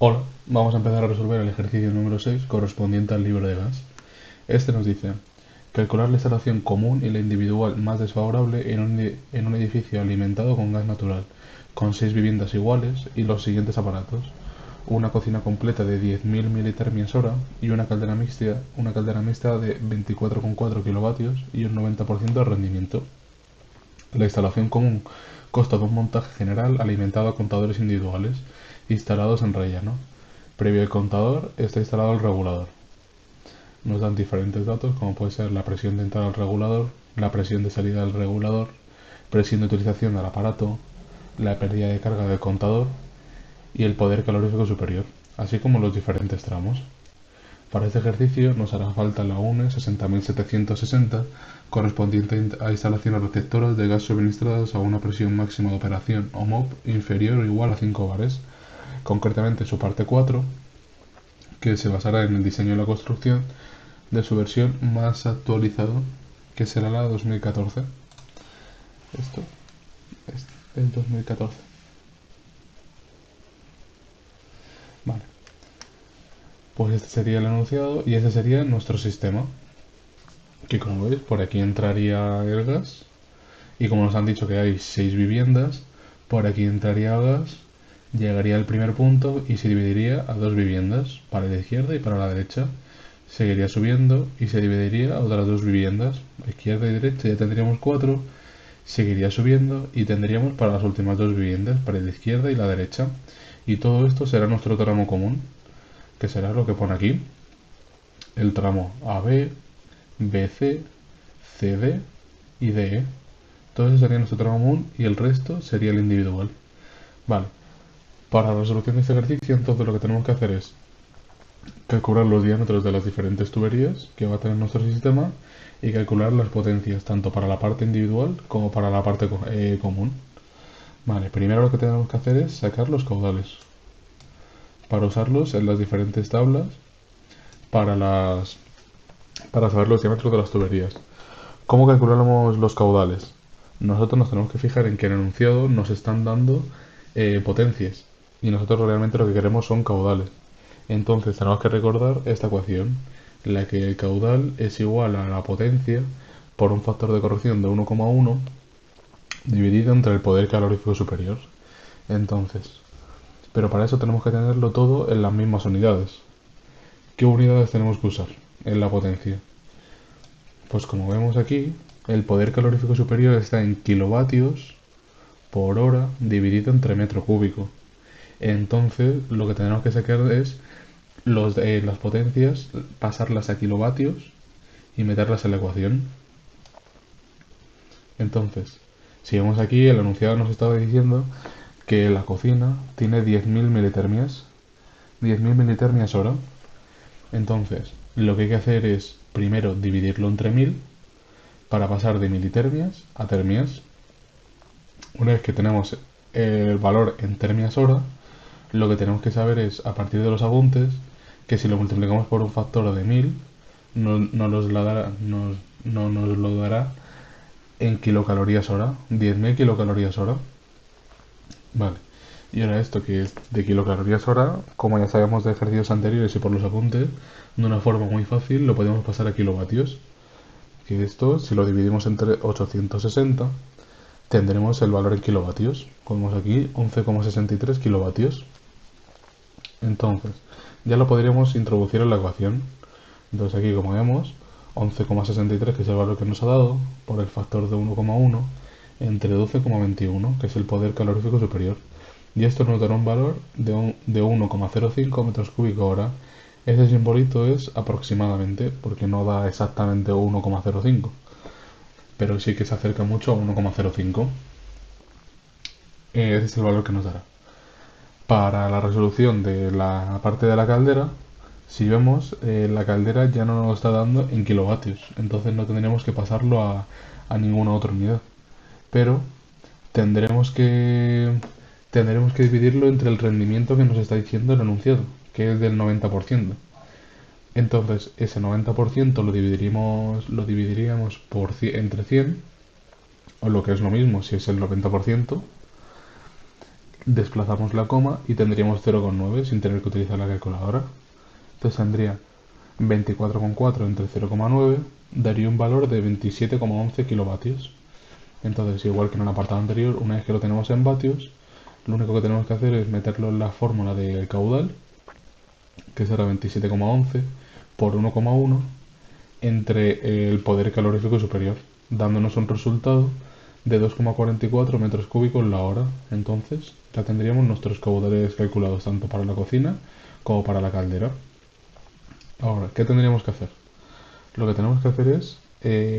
Hola, vamos a empezar a resolver el ejercicio número 6 correspondiente al libro de gas. Este nos dice, calcular la instalación común y la individual más desfavorable en un edificio alimentado con gas natural, con 6 viviendas iguales y los siguientes aparatos. Una cocina completa de 10.000 militermias hora y una caldera mixta de 24,4 kilovatios y un 90% de rendimiento. La instalación común consta de un montaje general alimentado a contadores individuales instalados en relleno. Previo al contador está instalado el regulador. Nos dan diferentes datos como puede ser la presión de entrada al regulador, la presión de salida del regulador, presión de utilización del aparato, la pérdida de carga del contador y el poder calorífico superior, así como los diferentes tramos. Para este ejercicio nos hará falta la UNE 60.760 correspondiente a instalaciones receptoras de gas suministradas a una presión máxima de operación o MOP inferior o igual a 5 bares, concretamente su parte 4, que se basará en el diseño y la construcción de su versión más actualizada, que será la 2014. Esto es el 2014. Vale, pues este sería el enunciado y ese sería nuestro sistema, que como veis por aquí entraría el gas y como nos han dicho que hay 6 viviendas, por aquí entraría el gas, llegaría al primer punto y se dividiría a 2 viviendas, para la izquierda y para la derecha. Seguiría subiendo y se dividiría a otras 2 viviendas, a izquierda y derecha ya tendríamos 4. Seguiría subiendo y tendríamos para las últimas 2 viviendas, para la izquierda y la derecha. Y todo esto será nuestro tramo común, que será lo que pone aquí. El tramo AB, BC, CD y DE. Todo eso sería nuestro tramo común y el resto sería el individual. Vale, para la resolución de este ejercicio entonces lo que tenemos que hacer es calcular los diámetros de las diferentes tuberías que va a tener nuestro sistema y calcular las potencias tanto para la parte individual como para la parte común. Vale, primero lo que tenemos que hacer es sacar los caudales para usarlos en las diferentes tablas para para saber los diámetros de las tuberías. ¿Cómo calculamos los caudales? Nosotros nos tenemos que fijar en que en el enunciado nos están dando potencias y nosotros realmente lo que queremos son caudales. Entonces tenemos que recordar esta ecuación, en la que el caudal es igual a la potencia por un factor de corrección de 1,1 dividido entre el poder calorífico superior. Entonces, pero para eso tenemos que tenerlo todo en las mismas unidades. ¿Qué unidades tenemos que usar en la potencia? Pues como vemos aquí, el poder calorífico superior está en kilovatios por hora dividido entre metro cúbico. Entonces, lo que tenemos que sacar es las potencias, pasarlas a kilovatios y meterlas en la ecuación. Entonces, si vemos aquí, el enunciado nos estaba diciendo que la cocina tiene 10.000 militermias, 10.000 militermias hora. Entonces, lo que hay que hacer es primero dividirlo entre 1000 para pasar de militermias a termias. Una vez que tenemos el valor en termias hora, lo que tenemos que saber es, a partir de los apuntes, que si lo multiplicamos por un factor de 1000, no nos lo dará en kilocalorías hora, 10.000 kilocalorías hora. Vale, y ahora esto que es de kilocalorías hora, como ya sabemos de ejercicios anteriores y por los apuntes, de una forma muy fácil lo podemos pasar a kilovatios. Que esto, si lo dividimos entre 860, tendremos el valor en kilovatios. Como vemos aquí, 11,63 kilovatios. Entonces, ya lo podríamos introducir en la ecuación. Entonces aquí, como vemos, 11,63, que es el valor que nos ha dado, por el factor de 1,1, entre 12,21, que es el poder calorífico superior. Y esto nos dará un valor de 1,05 metros cúbicos hora. Ese simbolito es aproximadamente, porque no da exactamente 1,05, pero sí que se acerca mucho a 1,05. Ese es el valor que nos dará. Para la resolución de la parte de la caldera, si vemos, la caldera ya no nos está dando en kilovatios, entonces no tendríamos que pasarlo a ninguna otra unidad. Pero tendremos que, tendremos que dividirlo entre el rendimiento que nos está diciendo el enunciado, que es del 90%. Entonces, ese 90% lo dividiríamos entre 100, o lo que es lo mismo, si es el 90%, desplazamos la coma y tendríamos 0,9 sin tener que utilizar la calculadora. Entonces tendría 24,4 entre 0,9 daría un valor de 27,11 kilovatios. Entonces, igual que en el apartado anterior, una vez que lo tenemos en vatios, lo único que tenemos que hacer es meterlo en la fórmula del caudal, que será 27,11 por 1,1 entre el poder calorífico superior, dándonos un resultado de 2,44 metros cúbicos la hora. Entonces, ya tendríamos nuestros caudales calculados tanto para la cocina como para la caldera. Ahora, ¿qué tendríamos que hacer? Lo que tenemos que hacer es,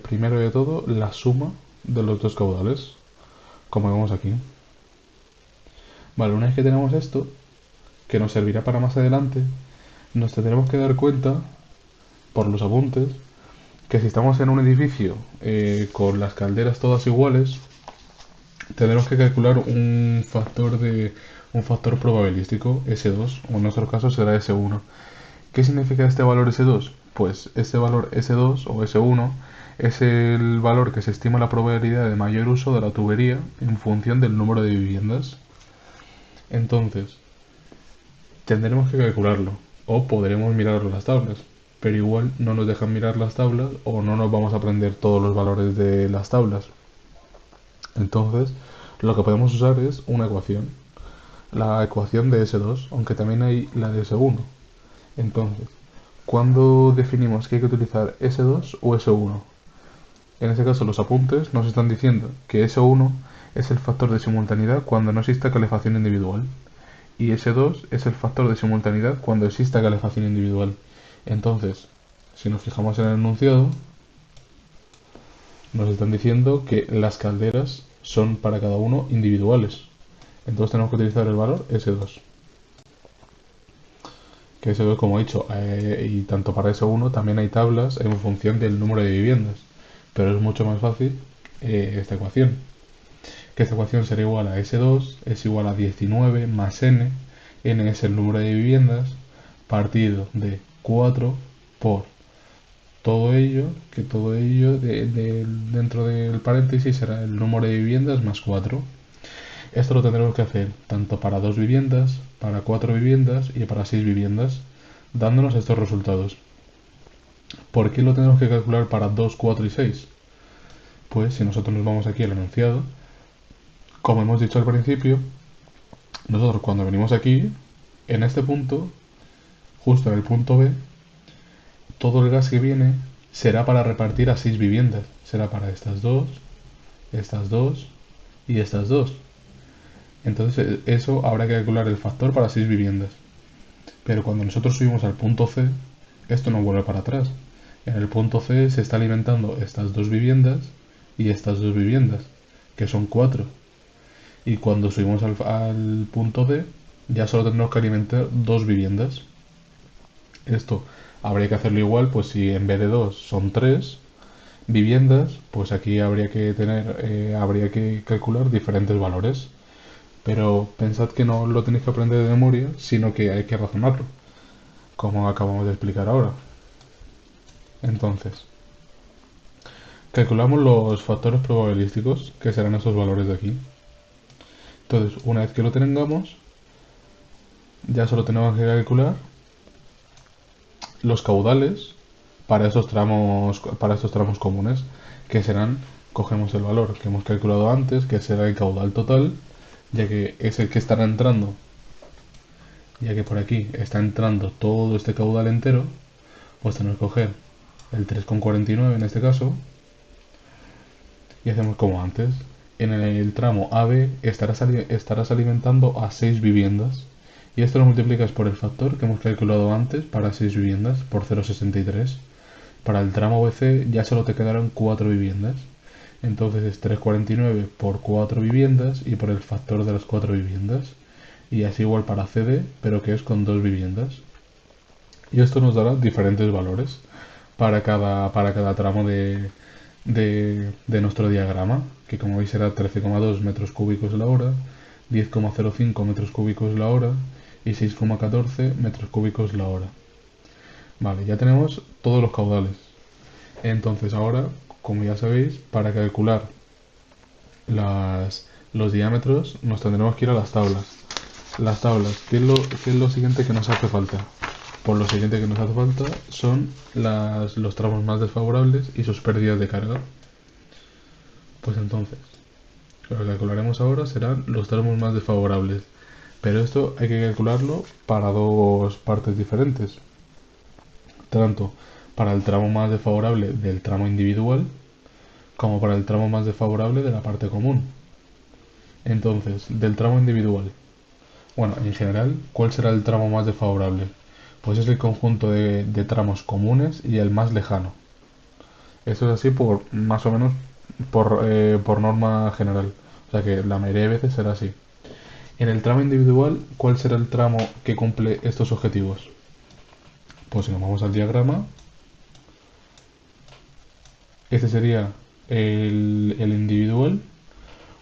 primero de todo, la suma de los dos caudales, como vemos aquí. Vale, una vez que tenemos esto, que nos servirá para más adelante, nos tendremos que dar cuenta, por los apuntes, que si estamos en un edificio con las calderas todas iguales, tendremos que calcular un factor probabilístico S2, o en nuestro caso será S1. ¿Qué significa este valor S2? Pues este valor S2 o S1 es el valor que se estima la probabilidad de mayor uso de la tubería en función del número de viviendas. Entonces, tendremos que calcularlo, o podremos mirarlo en las tablas, pero igual no nos dejan mirar las tablas o no nos vamos a aprender todos los valores de las tablas. Entonces, lo que podemos usar es una ecuación, la ecuación de S2, aunque también hay la de S1. Entonces, ¿cuándo definimos que hay que utilizar S2 o S1? En este caso, los apuntes nos están diciendo que S1 es el factor de simultaneidad cuando no exista calefacción individual y S2 es el factor de simultaneidad cuando exista calefacción individual. Entonces, si nos fijamos en el enunciado, nos están diciendo que las calderas son para cada uno individuales. Entonces tenemos que utilizar el valor S2. Que S2, como he dicho, y tanto para S1 también hay tablas en función del número de viviendas. Pero es mucho más fácil esta ecuación. Que esta ecuación será igual a S2 es igual a 19 más n. N es el número de viviendas partido de 4 por todo ello dentro del paréntesis será el número de viviendas más 4. Esto lo tendremos que hacer tanto para 2 viviendas, para 4 viviendas y para 6 viviendas, dándonos estos resultados. ¿Por qué lo tenemos que calcular para 2, 4 y 6? Pues si nosotros nos vamos aquí al enunciado, como hemos dicho al principio, nosotros cuando venimos aquí, en este punto, justo en el punto B, todo el gas que viene será para repartir a 6 viviendas. Será para estas dos y estas dos. Entonces eso habrá que calcular el factor para 6 viviendas. Pero cuando nosotros subimos al punto C, esto no vuelve para atrás. En el punto C se está alimentando estas dos viviendas y estas dos viviendas, que son 4. Y cuando subimos al punto D, ya solo tendremos que alimentar dos viviendas. Esto habría que hacerlo igual, pues si en vez de 2 son 3 viviendas, pues aquí habría que calcular diferentes valores. Pero pensad que no lo tenéis que aprender de memoria, sino que hay que razonarlo, como acabamos de explicar ahora. Entonces, calculamos los factores probabilísticos, que serán esos valores de aquí. Entonces, una vez que lo tengamos, ya solo tenemos que calcular los caudales para estos tramos comunes, que serán, cogemos el valor que hemos calculado antes, que será el caudal total, ya que es el que estará entrando, ya que por aquí está entrando todo este caudal entero, pues tenemos que coger el 3,49 en este caso, y hacemos como antes. En el tramo AB estarás alimentando a 6 viviendas, y esto lo multiplicas por el factor que hemos calculado antes para 6 viviendas, por 0,63. Para el tramo BC ya solo te quedarán 4 viviendas. Entonces es 3,49 por 4 viviendas y por el factor de las 4 viviendas. Y así igual para CD, pero que es con 2 viviendas. Y esto nos dará diferentes valores para cada tramo de nuestro diagrama, que como veis será 13,2 metros cúbicos la hora, 10,05 metros cúbicos la hora y 6,14 metros cúbicos la hora. Vale, ya tenemos todos los caudales. Entonces ahora, como ya sabéis, para calcular las los diámetros, nos tendremos que ir a las tablas. Las tablas, qué es lo siguiente que nos hace falta? Pues lo siguiente que nos hace falta son los tramos más desfavorables y sus pérdidas de carga. Pues entonces, lo que calcularemos ahora serán los tramos más desfavorables. Pero esto hay que calcularlo para dos partes diferentes. Tanto para el tramo más desfavorable del tramo individual, como para el tramo más desfavorable de la parte común. Entonces, del tramo individual, bueno, en general, ¿cuál será el tramo más desfavorable? Pues es el conjunto de tramos comunes y el más lejano. Eso es así por más o menos por norma general. O sea que la mayoría de veces será así. En el tramo individual, ¿cuál será el tramo que cumple estos objetivos? Pues si nos vamos al diagrama, este sería el individual.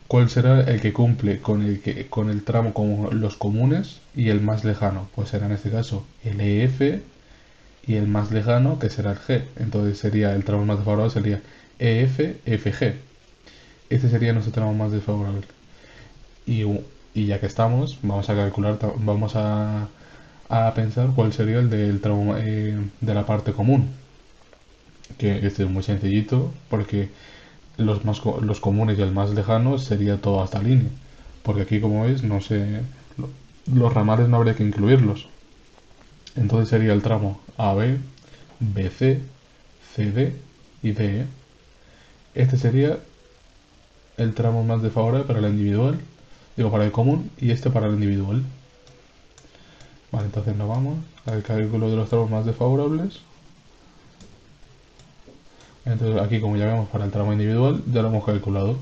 ¿Cuál será el que cumple con el tramo como los comunes y el más lejano? Pues será en este caso el EF y el más lejano que será el G. Entonces sería el tramo más desfavorable sería EF, FG. Este sería nuestro tramo más desfavorable. Y, y ya que estamos, vamos a calcular, vamos a pensar cuál sería el del tramo de la parte común. Que este es muy sencillito porque los comunes y el más lejano sería toda esta línea. Porque aquí, como veis, no sé, los ramales no habría que incluirlos. Entonces sería el tramo AB, BC, CD y DE. Este sería el tramo más desfavorable para el individual, digo para el común, y este para el individual. Vale, entonces nos vamos al cálculo de los tramos más desfavorables. Entonces aquí, como ya vemos, para el tramo individual ya lo hemos calculado.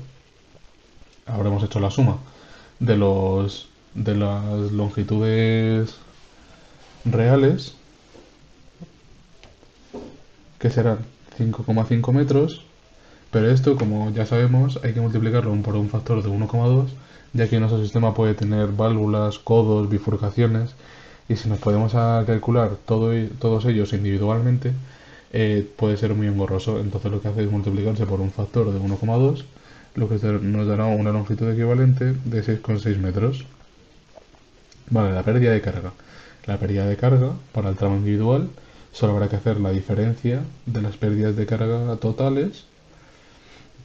Habremos hecho la suma de las longitudes reales, que serán 5,5 metros, pero esto, como ya sabemos, hay que multiplicarlo por un factor de 1,2, ya que nuestro sistema puede tener válvulas, codos, bifurcaciones, y si nos podemos calcular todos ellos individualmente, puede ser muy engorroso. Entonces lo que hace es multiplicarse por un factor de 1,2, lo que nos dará una longitud equivalente de 6,6 metros. Vale, la pérdida de carga. La pérdida de carga para el tramo individual solo habrá que hacer la diferencia de las pérdidas de carga totales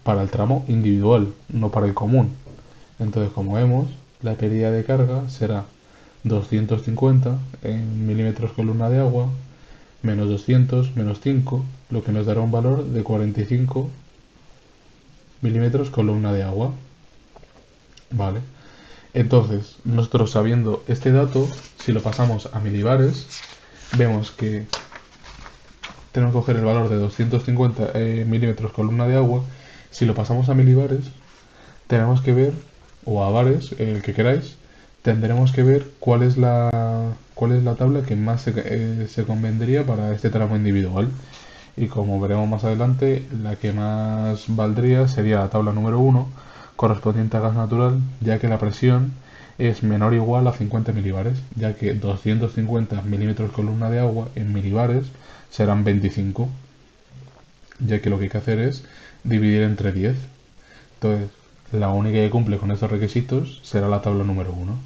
para el tramo individual, no para el común. Entonces, como vemos, la pérdida de carga será 250 en milímetros columna de agua menos 200 menos 5, lo que nos dará un valor de 45 milímetros columna de agua. Vale. Entonces, nosotros sabiendo este dato, si lo pasamos a milibares, vemos que tenemos que coger el valor de 250 milímetros columna de agua. Si lo pasamos a milibares, tenemos que ver, o a bares, el que queráis, tendremos que ver cuál es la tabla que más se convendría para este tramo individual. Y como veremos más adelante, la que más valdría sería la tabla número 1, correspondiente a gas natural, ya que la presión es menor o igual a 50 milibares, ya que 250 milímetros columna de agua en milibares serán 25, ya que lo que hay que hacer es dividir entre 10. Entonces, la única que cumple con estos requisitos será la tabla número 1.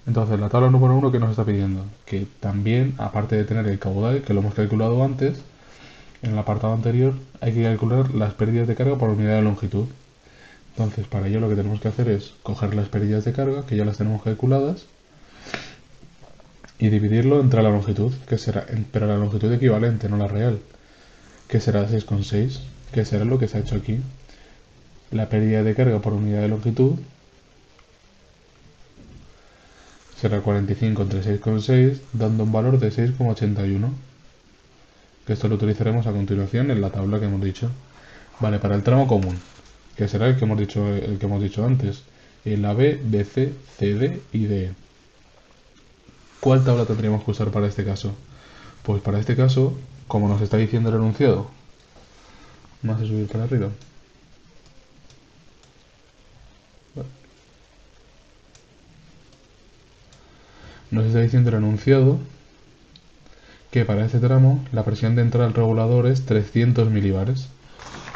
Entonces, la tabla número 1 que nos está pidiendo, que también, aparte de tener el caudal, que lo hemos calculado antes, en el apartado anterior, hay que calcular las pérdidas de carga por unidad de longitud. Entonces, para ello lo que tenemos que hacer es coger las pérdidas de carga, que ya las tenemos calculadas, y dividirlo entre la longitud, que será, pero la longitud equivalente, no la real, que será 6,6, que será lo que se ha hecho aquí. La pérdida de carga por unidad de longitud será 45 entre 6,6, dando un valor de 6,81, que esto lo utilizaremos a continuación en la tabla que hemos dicho. Vale, para el tramo común, que será el que hemos dicho antes, el AB, BC, CD y DE. ¿Cuál tabla tendríamos que usar para este caso? Pues para este caso, como nos está diciendo el enunciado, vamos a subir para arriba. Nos está diciendo el enunciado que para este tramo la presión de entrada al regulador es 300 milibares,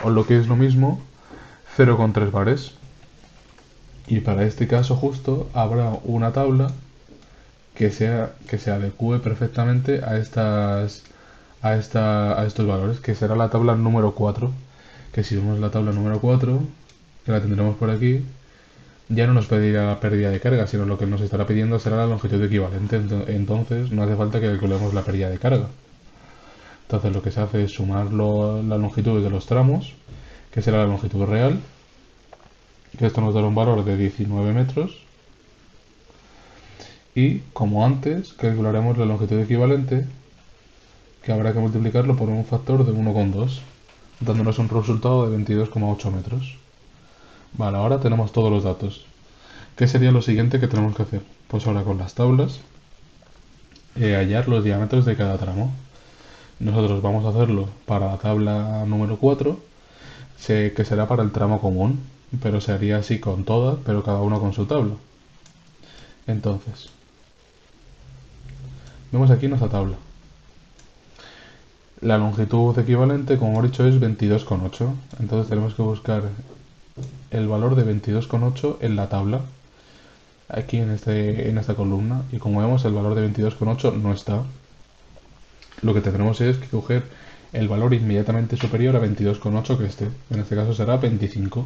o lo que es lo mismo, 0,3 bares. Y para este caso justo habrá una tabla que se adecue perfectamente a estos valores, que será la tabla número 4. Que si vemos la tabla número 4, que la tendremos por aquí, ya no nos pedirá la pérdida de carga, sino lo que nos estará pidiendo será la longitud equivalente. Entonces no hace falta que calculemos la pérdida de carga. Entonces lo que se hace es sumar la longitud de los tramos, que será la longitud real, que esto nos dará un valor de 19 metros. Y como antes, calcularemos la longitud equivalente, que habrá que multiplicarlo por un factor de 1,2, dándonos un resultado de 22,8 metros. Vale, ahora tenemos todos los datos. ¿Qué sería lo siguiente que tenemos que hacer? Pues ahora con las tablas, hallar los diámetros de cada tramo. Nosotros vamos a hacerlo para la tabla número 4, que será para el tramo común, pero se haría así con todas, pero cada uno con su tabla. Entonces, vemos aquí nuestra tabla. La longitud equivalente, como hemos dicho, es 22,8. Entonces tenemos que buscar el valor de 22,8 en la tabla, aquí en esta columna. Y como vemos, el valor de 22,8 no está. Lo que tendremos es que coger el valor inmediatamente superior a 22,8 que esté. En este caso será 25.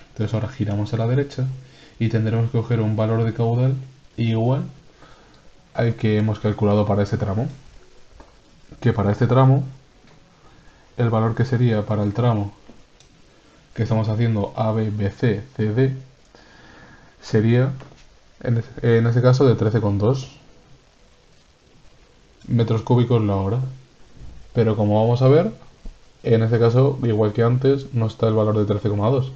Entonces ahora giramos a la derecha y tendremos que coger un valor de caudal igual al que hemos calculado para este tramo. Que para este tramo, el valor que sería para el tramo que estamos haciendo AB, BC, CD, sería en este caso de 13,2 metros cúbicos la hora. Pero como vamos a ver, en este caso, igual que antes, no está el valor de 13,2.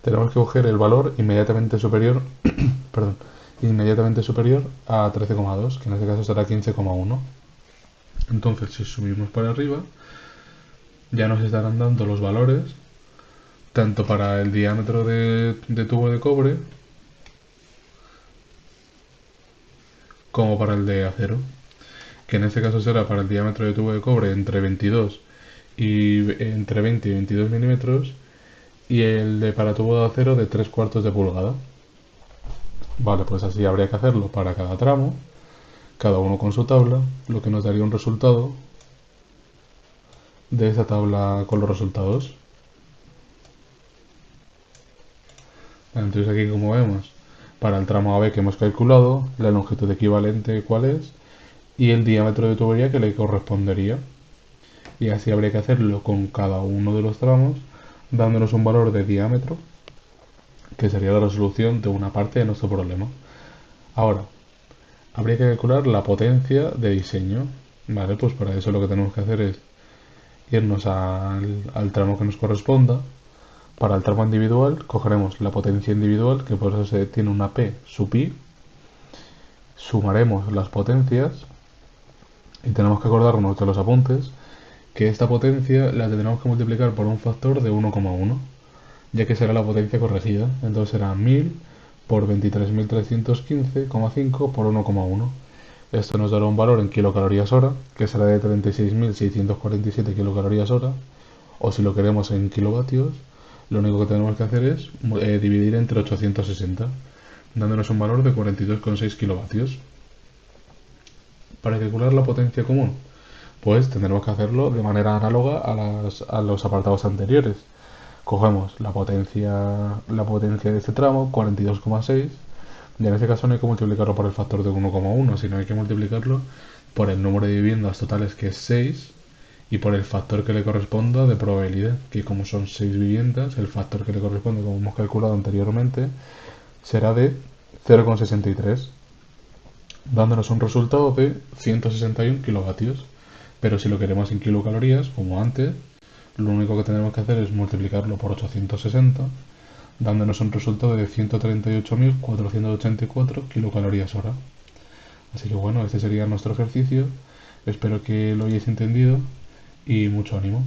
Tenemos que coger el valor inmediatamente superior, perdón, inmediatamente superior a 13,2, que en este caso será 15,1. Entonces, si subimos para arriba, ya nos estarán dando los valores, tanto para el diámetro de tubo de cobre, como para el de acero, que en este caso será para el diámetro de tubo de cobre entre 22 y entre 20 y 22 milímetros, y el de para tubo de acero de 3/4 de pulgada. Vale, pues así habría que hacerlo para cada tramo, cada uno con su tabla, lo que nos daría un resultado de esa tabla con los resultados. Entonces aquí, como vemos, para el tramo AB que hemos calculado, la longitud equivalente cuál es y el diámetro de tubería que le correspondería. Y así habría que hacerlo con cada uno de los tramos, dándonos un valor de diámetro, que sería la resolución de una parte de nuestro problema. Ahora, habría que calcular la potencia de diseño. Vale, pues para eso lo que tenemos que hacer es irnos al tramo que nos corresponda. Para el tramo individual cogeremos la potencia individual, que por eso se tiene una P sub I, sumaremos las potencias y tenemos que acordarnos de los apuntes que esta potencia la tendremos que multiplicar por un factor de 1,1, ya que será la potencia corregida. Entonces será 1000 por 23.315,5 por 1,1. Esto nos dará un valor en kilocalorías hora, que será de 36.647 kilocalorías hora, o si lo queremos en kilovatios, lo único que tenemos que hacer es dividir entre 860, dándonos un valor de 42,6 kilovatios. Para calcular la potencia común, pues tendremos que hacerlo de manera análoga a los apartados anteriores. Cogemos la potencia de este tramo, 42,6, y en este caso no hay que multiplicarlo por el factor de 1,1, sino hay que multiplicarlo por el número de viviendas totales, que es 6, y por el factor que le corresponda de probabilidad, que como son 6 viviendas, el factor que le corresponde, como hemos calculado anteriormente, será de 0,63, dándonos un resultado de 161 kilovatios. Pero si lo queremos en kilocalorías, como antes, lo único que tenemos que hacer es multiplicarlo por 860, dándonos un resultado de 138.484 kilocalorías hora. Así que bueno, este sería nuestro ejercicio. Espero que lo hayáis entendido y mucho ánimo.